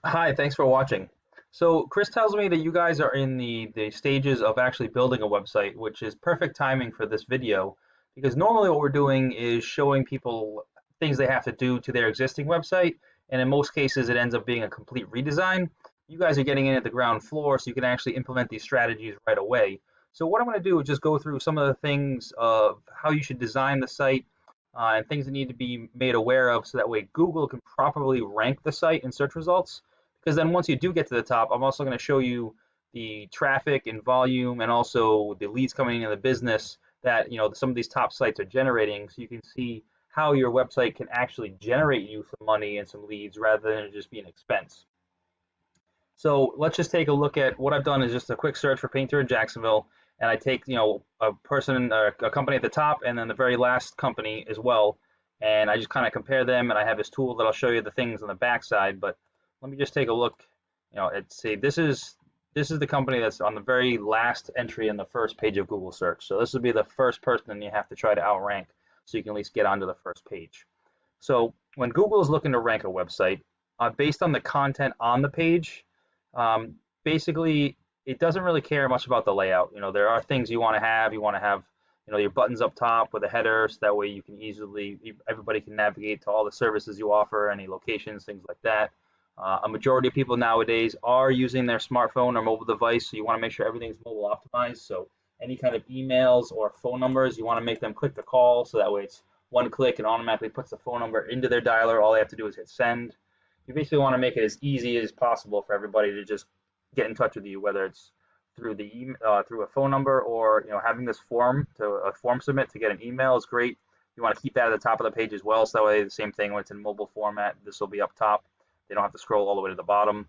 Hi, thanks for watching. So Chris tells me that you guys are in the stages of actually building a website, which is perfect timing for this video because normally what we're doing is showing people things they have to do to their existing website, and in most cases it ends up being a complete redesign. You guys are getting in at the ground floor, so you can actually implement these strategies right away. So what I'm going to do is just go through some of the things of how you should design the site and things that need to be made aware of so that way Google can properly rank the site in search results because then once you do get to the top, I'm also going to show you the traffic and volume and also the leads coming into the business that some of these top sites are generating, so you can see how your website can actually generate you some money and some leads rather than it just be an expense. So let's just take a look at what I've done is just a quick search for painter in Jacksonville, and I take a person, a company at the top, and then the very last company as well, and I just kind of compare them, and I have this tool that I'll show you the things on the backside. But let me just take a look, and see this is the company that's on the very last entry in the first page of Google search. So this would be the first person you have to try to outrank, so you can at least get onto the first page. So when Google is looking to rank a website, based on the content on the page, um, basically it doesn't really care much about the layout. There are things you want to have. You want to have, your buttons up top with a header, so that way you can everybody can navigate to all the services you offer, any locations, things like that. A majority of people nowadays are using their smartphone or mobile device, so you want to make sure everything's mobile optimized. So any kind of emails or phone numbers, you want to make them click to call, so that way it's one click and automatically puts the phone number into their dialer. All they have to do is hit send. You basically want to make it as easy as possible for everybody to just get in touch with you, whether it's through a phone number or having this form to a form submit to get an email is great. You want to keep that at the top of the page as well, so that way the same thing when it's in mobile format, this will be up top. They don't have to scroll all the way to the bottom.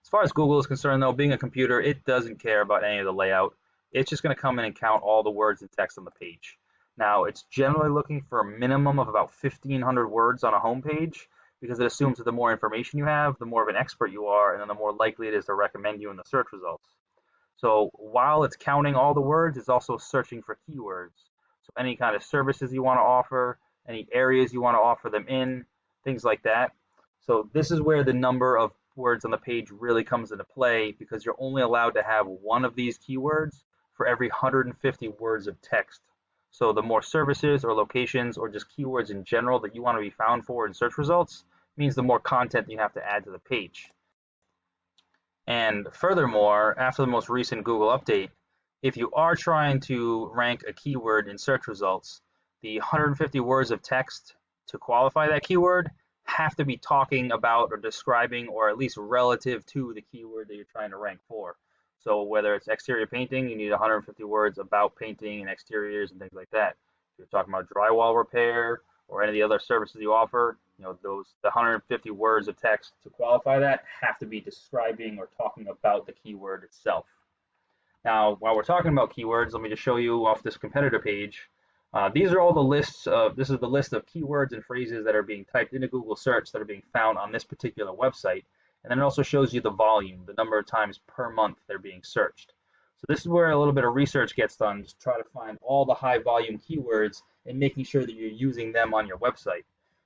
As far as Google is concerned, though, being a computer, it doesn't care about any of the layout. It's just going to come in and count all the words and text on the page. Now, it's generally looking for a minimum of about 1,500 words on a home page because it assumes that the more information you have, the more of an expert you are, and then the more likely it is to recommend you in the search results. So while it's counting all the words, it's also searching for keywords. So any kind of services you want to offer, any areas you want to offer them in, things like that. So this is where the number of words on the page really comes into play because you're only allowed to have one of these keywords for every 150 words of text. So the more services or locations or just keywords in general that you want to be found for in search results means the more content you have to add to the page. And furthermore, after the most recent Google update, if you are trying to rank a keyword in search results, the 150 words of text to qualify that keyword have to be talking about or describing or at least relative to the keyword that you're trying to rank for. So whether it's exterior painting, you need 150 words about painting and exteriors and things like that. If you're talking about drywall repair or any of the other services you offer, the 150 words of text to qualify that have to be describing or talking about the keyword itself. Now, while we're talking about keywords, let me just show you off this competitor page. These are all the lists of, this is the list of keywords and phrases that are being typed into Google search that are being found on this particular website. And then it also shows you the volume, the number of times per month they're being searched. So this is where a little bit of research gets done to try to find all the high volume keywords and making sure that you're using them on your website.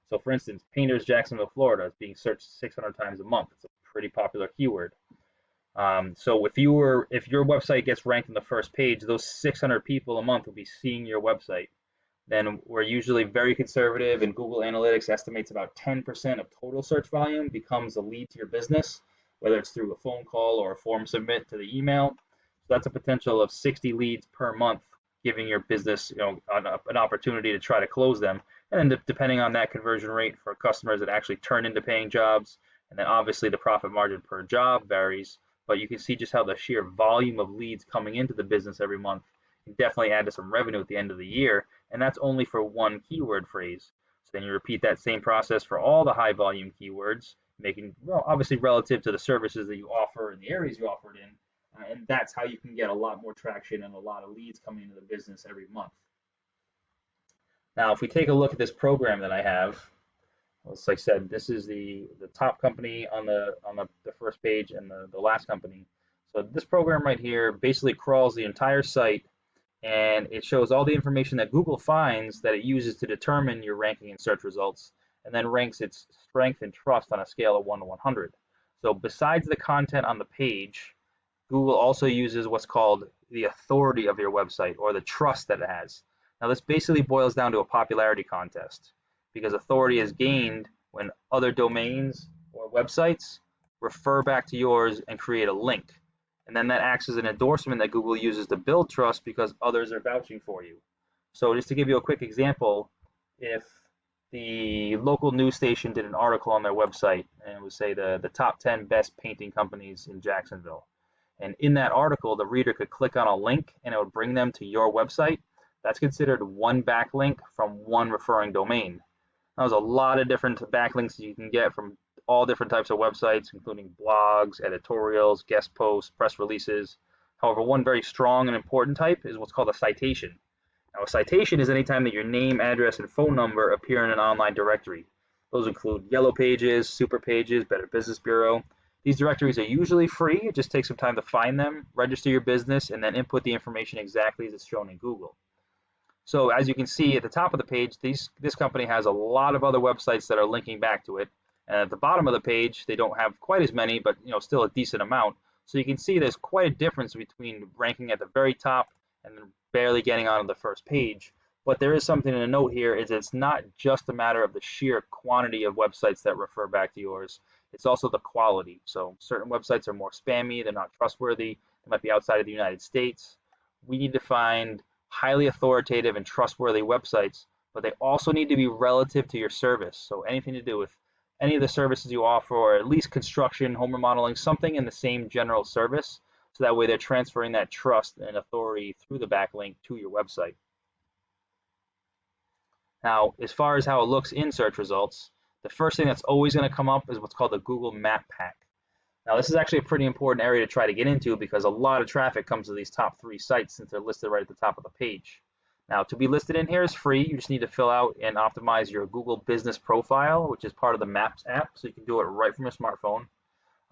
So for instance, painters Jacksonville, Florida is being searched 600 times a month. It's a pretty popular keyword. So if your website gets ranked in the first page, those 600 people a month will be seeing your website. Then we're usually very conservative, and Google Analytics estimates about 10% of total search volume becomes a lead to your business, whether it's through a phone call or a form submit to the email. So that's a potential of 60 leads per month, giving your business an opportunity to try to close them. And then depending on that conversion rate for customers that actually turn into paying jobs, and then obviously the profit margin per job varies, but you can see just how the sheer volume of leads coming into the business every month can definitely add to some revenue at the end of the year, and that's only for one keyword phrase. So then you repeat that same process for all the high volume keywords, making, well, obviously relative to the services that you offer and the areas you offer it in, and that's how you can get a lot more traction and a lot of leads coming into the business every month. Now, if we take a look at this program that I have, as I said, this is the top company on the first page and the last company. So this program right here basically crawls the entire site and it shows all the information that Google finds that it uses to determine your ranking in search results and then ranks its strength and trust on a scale of 1 to 100. So besides the content on the page, Google also uses what's called the authority of your website or the trust that it has. Now, this basically boils down to a popularity contest because authority is gained when other domains or websites refer back to yours and create a link. And then that acts as an endorsement that Google uses to build trust because others are vouching for you. So just to give you a quick example, if the local news station did an article on their website and it would say the top 10 best painting companies in Jacksonville, and in that article, the reader could click on a link and it would bring them to your website. That's considered one backlink from one referring domain. Now, there's a lot of different backlinks you can get from all different types of websites, including blogs, editorials, guest posts, press releases. However, one very strong and important type is what's called a citation. Now, a citation is any time that your name, address, and phone number appear in an online directory. Those include Yellow Pages, Super Pages, Better Business Bureau. These directories are usually free. It just takes some time to find them, register your business, and then input the information exactly as it's shown in Google. So as you can see at the top of the page, this company has a lot of other websites that are linking back to it. And at the bottom of the page, they don't have quite as many, but still a decent amount. So you can see there's quite a difference between ranking at the very top and then barely getting onto the first page. But there is something to note here is it's not just a matter of the sheer quantity of websites that refer back to yours. It's also the quality. So certain websites are more spammy, they're not trustworthy, they might be outside of the United States. We need to find highly authoritative and trustworthy websites, but they also need to be relative to your service. So anything to do with any of the services you offer, or at least construction, home remodeling, something in the same general service, so that way they're transferring that trust and authority through the backlink to your website. Now, as far as how it looks in search results, the first thing that's always going to come up is what's called the Google Map Pack. Now, this is actually a pretty important area to try to get into because a lot of traffic comes to these top 3 sites since they're listed right at the top of the page. Now, to be listed in here is free. You just need to fill out and optimize your Google Business Profile, which is part of the Maps app, so you can do it right from your smartphone.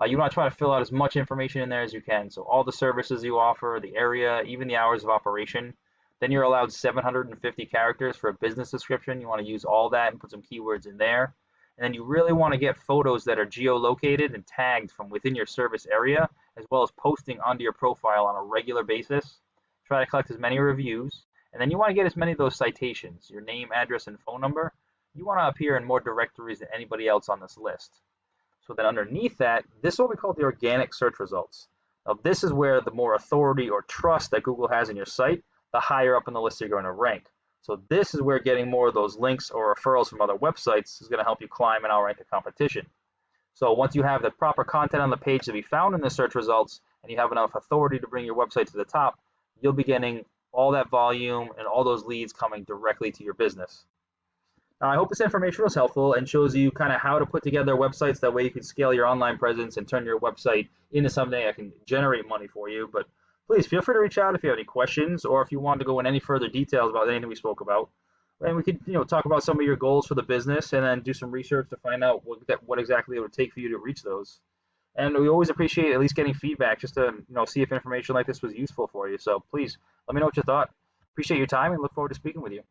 You want to try to fill out as much information in there as you can, so all the services you offer, the area, even the hours of operation. Then you're allowed 750 characters for a business description. You want to use all that and put some keywords in there. And then you really want to get photos that are geolocated and tagged from within your service area, as well as posting onto your profile on a regular basis. Try to collect as many reviews. And then you want to get as many of those citations, your name, address, and phone number. You want to appear in more directories than anybody else on this list. So then underneath that, this is what we call the organic search results. Now, this is where the more authority or trust that Google has in your site, the higher up in the list you're going to rank. So this is where getting more of those links or referrals from other websites is going to help you climb and outrank the competition. So once you have the proper content on the page to be found in the search results and you have enough authority to bring your website to the top, you'll be getting all that volume and all those leads coming directly to your business. Now, I hope this information was helpful and shows you kind of how to put together websites. That way you can scale your online presence and turn your website into something that can generate money for you. But please feel free to reach out if you have any questions or if you want to go in any further details about anything we spoke about. And we could talk about some of your goals for the business and then do some research to find out what exactly it would take for you to reach those. And we always appreciate at least getting feedback just to see if information like this was useful for you. So please let me know what you thought. Appreciate your time and look forward to speaking with you.